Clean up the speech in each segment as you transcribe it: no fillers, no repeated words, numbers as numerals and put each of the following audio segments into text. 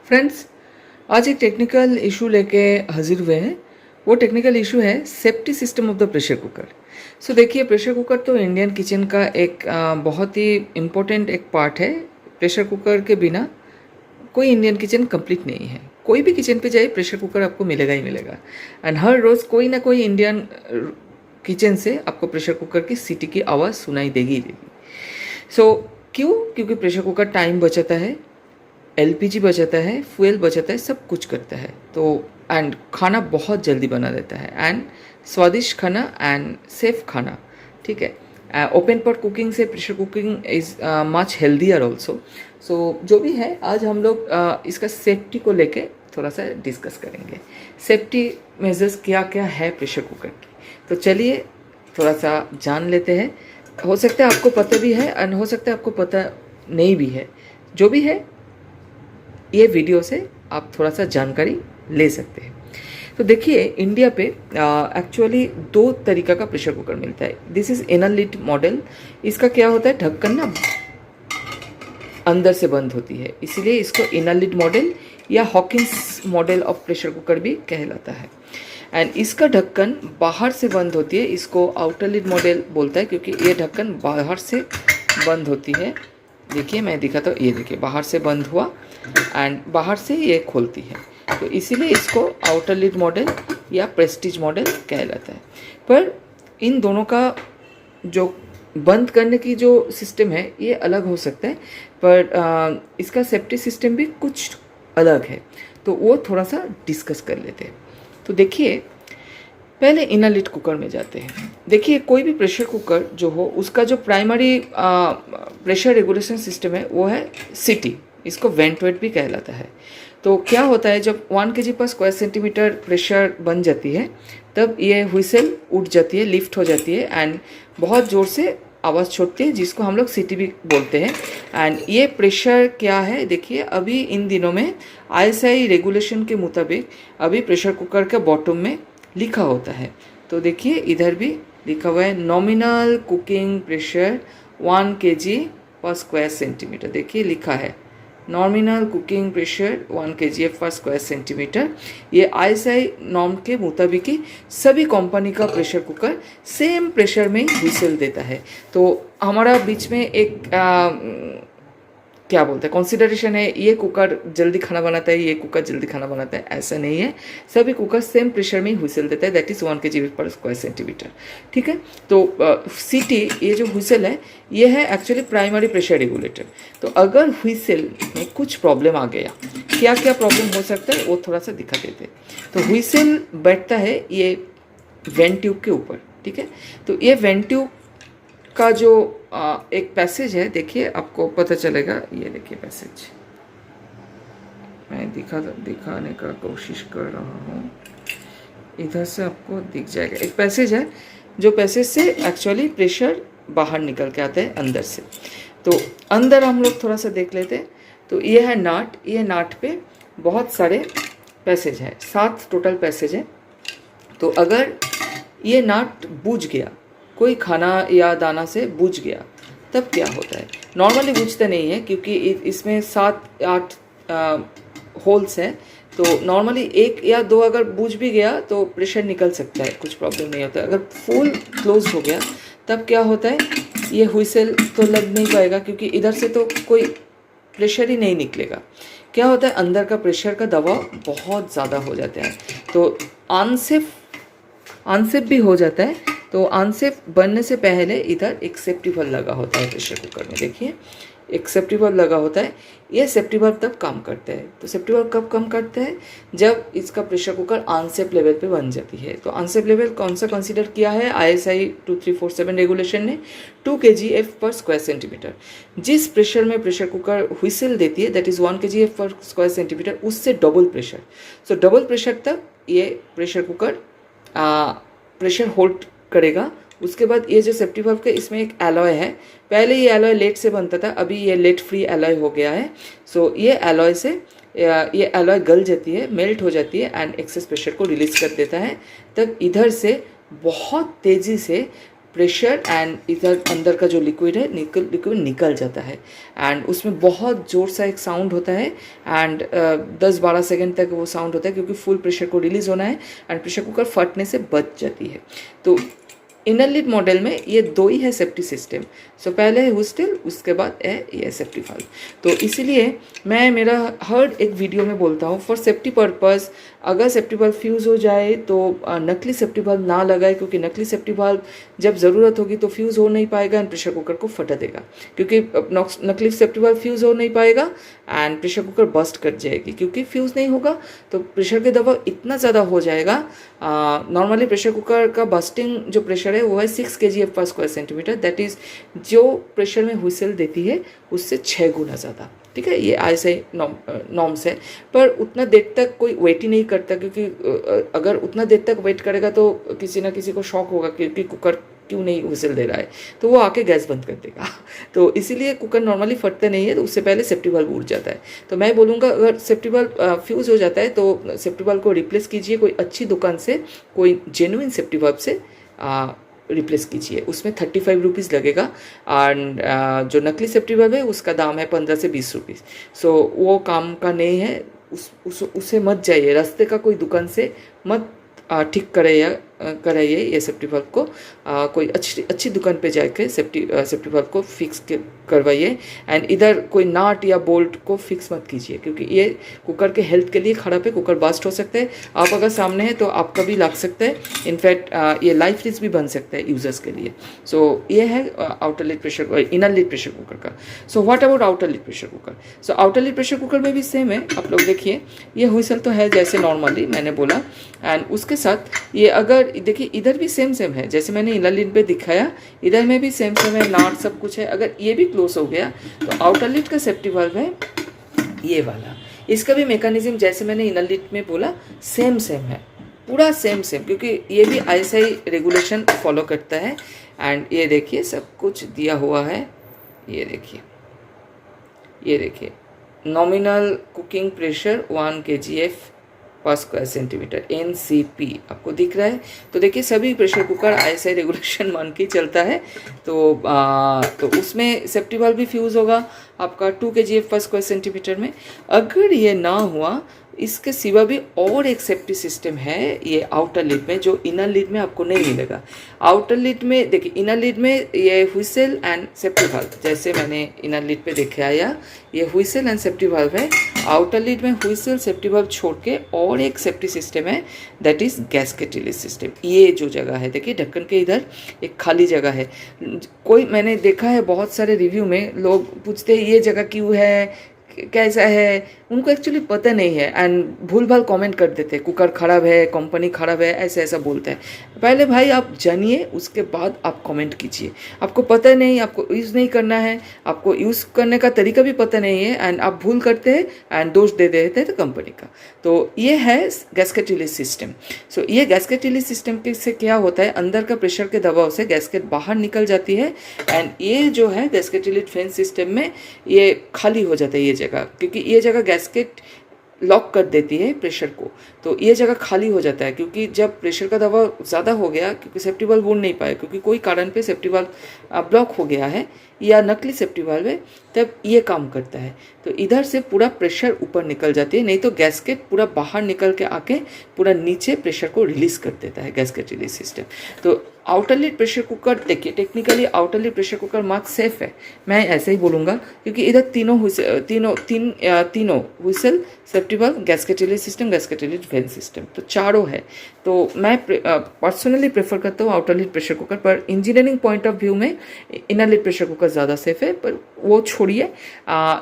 Friends, आज एक technical issue लेके हाजिर हुए हैं। वो टेक्निकल इशू है safety system of the pressure cooker. So देखिए, प्रेशर कुकर तो इंडियन किचन का एक बहुत ही इम्पोर्टेंट एक पार्ट है। प्रेशर कुकर के बिना कोई इंडियन किचन कंप्लीट नहीं है। कोई भी किचन पे जाइए, प्रेशर कुकर आपको मिलेगा ही मिलेगा। एंड हर रोज़ कोई ना कोई इंडियन किचन से आपको प्रेशर कुकर की सीटी की आवाज़ सुनाई देगी ही देगी। सो क्यों? क्योंकि प्रेशर कुकर टाइम बचाता है, एलपीजी बचाता है, फ्यूल बचाता है, सब कुछ करता है। तो एंड खाना बहुत जल्दी बना देता है एंड स्वादिष्ट खाना एंड सेफ खाना। ठीक है, ओपन पॉट कुकिंग से pressure cooking is much healthier also. So जो भी है, आज हम लोग इसका सेफ्टी को लेके थोड़ा सा डिस्कस करेंगे। सेफ्टी मेजर्स क्या क्या है प्रेशर कुकर की, तो चलिए थोड़ा सा जान लेते हैं। हो सकता है आपको पता भी है एंड हो सकता है आपको पता नहीं भी है। जो भी है, ये वीडियो से आप थोड़ा सा जानकारी ले सकते हैं। तो देखिए, इंडिया पे एक्चुअली दो तरीका का प्रेशर कुकर मिलता है। This is inner lid model. इसका क्या होता है, ढक्कन ना अंदर से बंद होती है, इसीलिए इसको इनर लिड मॉडल या Hawkins model of pressure cooker भी कहलाता है। एंड इसका ढक्कन बाहर से बंद होती है, इसको आउटर लिड मॉडल बोलता है, क्योंकि ये ढक्कन बाहर से बंद होती है। देखिए, मैं दिखाता हूँ। ये देखिए, बाहर से बंद हुआ एंड बाहर से ये खोलती है, तो इसीलिए इसको आउटर लिड मॉडल या प्रेस्टीज मॉडल कहलाता है। पर इन दोनों का जो बंद करने की जो सिस्टम है, ये अलग हो सकता है, पर इसका सेफ्टी सिस्टम भी कुछ अलग है। तो वो थोड़ा सा डिस्कस कर लेते हैं। तो देखिए, पहले इनर लिड कुकर में जाते हैं। देखिए, कोई भी प्रेशर कुकर जो हो, उसका जो प्राइमरी प्रेशर रेगुलेशन सिस्टम है वो है सीटी। इसको वेंट वेट भी कहलाता है। तो क्या होता है, जब 1 kg पर स्क्वायर सेंटीमीटर प्रेशर बन जाती है, तब ये हुइसल उठ जाती है, लिफ्ट हो जाती है एंड बहुत ज़ोर से आवाज़ छोड़ती है, जिसको हम लोग सीटी भी बोलते हैं। एंड ये प्रेशर क्या है, देखिए, अभी इन दिनों में आईएसआई रेगुलेशन के मुताबिक अभी प्रेशर कुकर के बॉटम में लिखा होता है। तो देखिए, इधर भी लिखा हुआ है नॉमिनल कुकिंग प्रेशर 1 kg पर स्क्वायर सेंटीमीटर। देखिए, लिखा है नॉमिनल कुकिंग प्रेशर 1 kg पर स्क्वायर सेंटीमीटर। ये आईएसआई नॉर्म के मुताबिक ही सभी कंपनी का प्रेशर कुकर सेम प्रेशर में ही व्हिसल देता है। तो हमारा बीच में एक क्या बोलते हैं, कंसिडरेशन है, ये कुकर जल्दी खाना बनाता है, ये कुकर जल्दी खाना बनाता है, ऐसा नहीं है। सभी कुकर सेम प्रेशर में ही व्हिसल देता है, दैट इज़ 1 kg पर स्क्वायर सेंटीमीटर। ठीक है, तो सीटी, ये जो व्हिसल है, ये है एक्चुअली प्राइमरी प्रेशर रेगुलेटर। तो अगर व्हिसल में कुछ प्रॉब्लम आ गया, क्या क्या प्रॉब्लम हो सकता है वो थोड़ा सा दिखा देते हैं। तो व्हिसल बैठता है ये वेंट ट्यूब के ऊपर। ठीक है, तो ये वेंट ट्यूब का जो एक पैसेज है, देखिए आपको पता चलेगा। ये देखिए पैसेज, मैं दिखाने का कोशिश कर रहा हूँ। इधर से आपको दिख जाएगा, एक पैसेज है, जो पैसेज से एक्चुअली प्रेशर बाहर निकल के आता है अंदर से। तो अंदर हम लोग थोड़ा सा देख लेते हैं। तो ये है नाट। ये नाट पे बहुत सारे पैसेज है, 7 टोटल पैसेज है। तो अगर ये नाट बूझ गया, कोई खाना या दाना से बूझ गया, तब क्या होता है। नॉर्मली बूझता नहीं है, क्योंकि इसमें 7-8 होल्स हैं। तो नॉर्मली 1 या 2 अगर बूझ भी गया तो प्रेशर निकल सकता है, कुछ प्रॉब्लम नहीं होता है। अगर फुल क्लोज हो गया, तब क्या होता है, ये हुइसल तो लग नहीं पाएगा, क्योंकि इधर से तो कोई प्रेशर ही नहीं निकलेगा। क्या होता है, अंदर का प्रेशर का दबाव बहुत ज़्यादा हो जाता है, तो अनसेफ भी हो जाता है। तो अनसेफ बनने से पहले इधर एक सेफ्टी वाल्व लगा होता है प्रेशर कुकर में। देखिए, एक सेफ्टी वाल्व लगा होता है। ये सेफ्टी वाल्व तब काम करता है। तो सेफ्टी वाल्व कब काम करता है, जब इसका प्रेशर कुकर अनसेफ लेवल पे बन जाती है। तो अनसेफ लेवल कौन सा कंसीडर किया है ISI 2347 रेगुलेशन ने, 2 kgf पर स्क्वायर सेंटीमीटर। जिस प्रेशर में प्रेशर कुकर व्हिसल देती है, दैट इज़ 1 kgf पर स्क्वायर सेंटीमीटर, उससे डबल प्रेशर। सो डबल प्रेशर तक ये प्रेशर कुकर प्रेशर होल्ड करेगा। उसके बाद ये जो सेफ्टी वाल्व का, इसमें एक एलॉय है। पहले ये एलॉय लेड से बनता था, अभी ये लेड फ्री एलॉय हो गया है। सो ये एलॉय से ये एलॉय गल जाती है, मेल्ट हो जाती है एंड एक्सेस प्रेशर को रिलीज कर देता है। तब इधर से बहुत तेज़ी से प्रेशर एंड इधर अंदर का जो लिक्विड है लिक्विड निकल जाता है एंड उसमें बहुत ज़ोर सा एक साउंड होता है एंड 10-12 सेकंड तक वो साउंड होता है क्योंकि फुल प्रेशर को रिलीज़ होना है एंड प्रेशर कुकर फटने से बच जाती है। तो इनर लिड मॉडल में ये दो ही है सेफ्टी सिस्टम। सो पहले है हुइसल, उसके बाद है ये सेफ्टी वाल्व। तो इसीलिए मैं मेरा हर एक वीडियो में बोलता हूँ फॉर सेफ्टी पर्पस अगर सेफ्टी वाल्व फ्यूज़ हो जाए तो नकली सेफ्टी वाल्व ना लगाए, क्योंकि नकली सेफ्टी वाल्व जब ज़रूरत होगी तो फ्यूज़ हो नहीं पाएगा एंड प्रेशर कुकर को फटा देगा, क्योंकि नकली सेफ्टी वाल्व फ्यूज़ हो नहीं पाएगा एंड प्रेशर कुकर बस्ट कर जाएगी, क्योंकि फ्यूज़ नहीं होगा तो प्रेशर के दबाव इतना ज़्यादा हो जाएगा। नॉर्मली प्रेशर कुकर का बस्टिंग जो प्रेशर है वो है 6 kgf पर स्क्वायर सेंटीमीटर, दैट इज़ जो प्रेशर में हुइसल देती है उससे 6 गुना ज़्यादा। ठीक है, ये ऐसे नॉर्म्स है, पर उतना देर तक कोई वेट ही नहीं करता, क्योंकि अगर उतना देर तक वेट करेगा तो किसी ना किसी को शॉक होगा कि कुकर क्यों नहीं हुइसल दे रहा है, तो वो आके गैस बंद कर देगा। तो इसीलिए कुकर नॉर्मली फटते नहीं है, तो उससे पहले सेफ्टी वाल्व उड़ जाता है। तो मैं बोलूँगा अगर सेफ्टी वाल्व फ्यूज़ हो जाता है तो सेफ्टी वाल्व को रिप्लेस कीजिए कोई अच्छी दुकान से, कोई जेन्युइन सेफ्टी वाल्व से रिप्लेस कीजिए। उसमें 35 रुपीज़ लगेगा एंड जो नकली सेफ्टी वाल्व है उसका दाम है 15 से 20 रुपीज़। सो वो काम का नहीं है, उसे मत जाइए, रास्ते का कोई दुकान से मत ठीक कराइए ये सेफ्टी वाल्व को। कोई अच्छी दुकान पे जाके सेफ्टी वाल्व को फिक्स करवाइए एंड इधर कोई नाट या बोल्ट को फिक्स मत कीजिए, क्योंकि ये कुकर के हेल्थ के लिए खराब है। कुकर बास्ट हो सकता है, आप अगर सामने हैं तो आपका भी लग सकता है, इनफैक्ट ये लाइफ रिस्क भी बन सकता है यूजर्स के लिए। सो ये है outer lid pressure inner lid pressure cooker का। So what about outer lid pressure cooker? So outer lid pressure cooker में भी सेम है, आप लोग देखिए ये हुइसल तो है जैसे नॉर्मली मैंने बोला, एंड उसके साथ ये अगर देखिए इधर भी सेम है, जैसे मैंने इनर लिड पे दिखाया इधर में भी सेम है, नाट सब कुछ है। अगर ये भी क्लोज हो गया तो आउटर लिड का सेफ्टी वाल्व है ये वाला, इसका भी मैकेनिज्म जैसे मैंने इनर लिड में बोला सेम है, पूरा सेम, क्योंकि ये भी ऐसा ही रेगुलेशन फॉलो करता है। एंड ये देखिए सब कुछ दिया हुआ है, ये देखिए नॉमिनल कुकिंग प्रेशर 1 kgf पर स्क्वायर सेंटीमीटर NCP आपको दिख रहा है। तो देखिए सभी प्रेशर कुकर ऐसे रेगुलेशन मान के चलता है। तो उसमें सेफ्टी वाल्व भी फ्यूज़ होगा आपका 2 kgf पर स्क्वायर सेंटीमीटर में। अगर ये ना हुआ, इसके सिवा भी और एक सेफ्टी सिस्टम है ये आउटर लिड में, जो इनर लिड में आपको नहीं मिलेगा। आउटर लिड में देखिए, इनर लिड में ये हुइसल एंड सेफ्टी वाल्व, जैसे मैंने इनर लिड पे दिखाया ये हुइसल एंड सेफ्टी वाल्व है। आउटर लिड में हुइसल सेफ्टी वाल्व छोड़ के और एक सेफ्टी सिस्टम है, that is gasket release system. ये जो जगह है देखिए ढक्कन के इधर एक खाली जगह है, कोई मैंने देखा है बहुत सारे रिव्यू में लोग पूछते हैं ये जगह क्यों है, कैसा है, उनको एक्चुअली पता नहीं है एंड भूल भाल कमेंट कर देते हैं, कुकर ख़राब है, कंपनी ख़राब है, ऐसा बोलते हैं। पहले भाई आप जानिए, उसके बाद आप कमेंट कीजिए। आपको पता नहीं, आपको यूज़ नहीं करना है, आपको यूज़ करने का तरीका भी पता नहीं है एंड आप भूल करते हैं एंड दोष दे देते हैं तो कंपनी का। तो ये है गैस्केट रिलीज सिस्टम। सो ये गैस्केट रिलीज सिस्टम से क्या होता है, अंदर का प्रेशर के दबाव से गैस्केट बाहर निकल जाती है एंड ये जो है गैस्केट रिलीज फैन सिस्टम में ये खाली हो जाता है ये जगह, क्योंकि ये जगह गैस्केट लॉक कर देती है प्रेशर को, तो ये जगह खाली हो जाता है। क्योंकि जब प्रेशर का दबाव ज़्यादा हो गया, क्योंकि सेफ्टी वाल्व उड़ नहीं पाए, क्योंकि कोई कारण पे सेफ्टी वाल्व ब्लॉक हो गया है या नकली सेफ्टी वाल्व है, तब ये काम करता है। तो इधर से पूरा प्रेशर ऊपर निकल जाती है, नहीं तो गैस्केट पूरा बाहर निकल के आके पूरा नीचे प्रेशर को रिलीज कर देता है गैस्केट रिलीज सिस्टम। तो आउटर लिड प्रेशर कुकर देखिए, technically outer lid pressure cooker मात्र सेफ है, मैं ऐसे ही बोलूँगा, क्योंकि इधर तीनों whistle safety valve gasket release system gasket release fan system, तो चारों है। तो मैं पर्सनली प्रेफर करता हूँ आउटर लिड प्रेशर कुकर, पर इंजीनियरिंग पॉइंट ऑफ व्यू में इनर लिड प्रेशर कुकर ज़्यादा सेफ है, पर वो छोड़िए।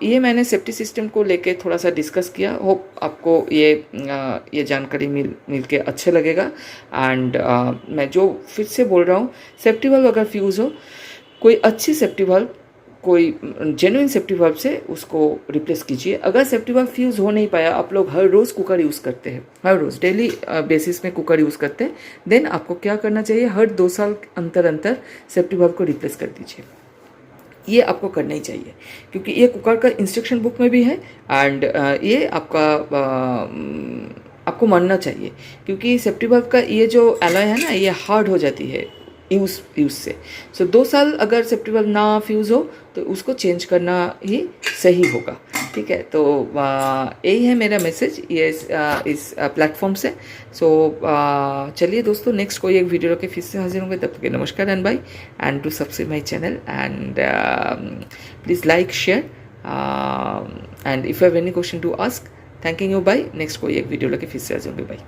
ये मैंने सेफ्टी सिस्टम को लेके थोड़ा सा डिस्कस किया, होप आपको ये जानकारी मिल के अच्छा लगेगा। एंड मैं जो फिर से बोल रहा हूँ, सेफ्टी वाल्व अगर फ्यूज़ हो, कोई अच्छी सेफ्टी वाल्व, कोई जेन्युइन सेफ्टी वाल्व से उसको रिप्लेस कीजिए। अगर सेफ्टी वाल्व फ्यूज़ हो नहीं पाया, आप लोग हर रोज़ कुकर यूज़ करते हैं, हर रोज़ डेली बेसिस में कुकर यूज़ करते हैं, देन आपको क्या करना चाहिए, हर 2 साल अंतर सेफ्टी वाल्व को रिप्लेस कर दीजिए। ये आपको करना ही चाहिए, क्योंकि ये कुकर का इंस्ट्रक्शन बुक में भी है एंड ये आपको मानना चाहिए, क्योंकि सेफ्टी वाल्व का ये जो एलॉय है ना, ये हार्ड हो जाती है यूज़ से। सो 2 साल अगर सेफ्टी वाल्व ना फ्यूज़ हो तो उसको चेंज करना ही सही होगा, ठीक है। तो यही है मेरा मैसेज ये इस प्लेटफॉर्म से। सो चलिए दोस्तों, नेक्स्ट कोई एक वीडियो लेके फिर से हाजिर होंगे। तब तक के नमस्कार and bye, and to subscribe my channel and please like share and if you have any question to ask, thanking you, bye. Next कोई एक वीडियो लेके फिर से हाजिर होंगे, बाय।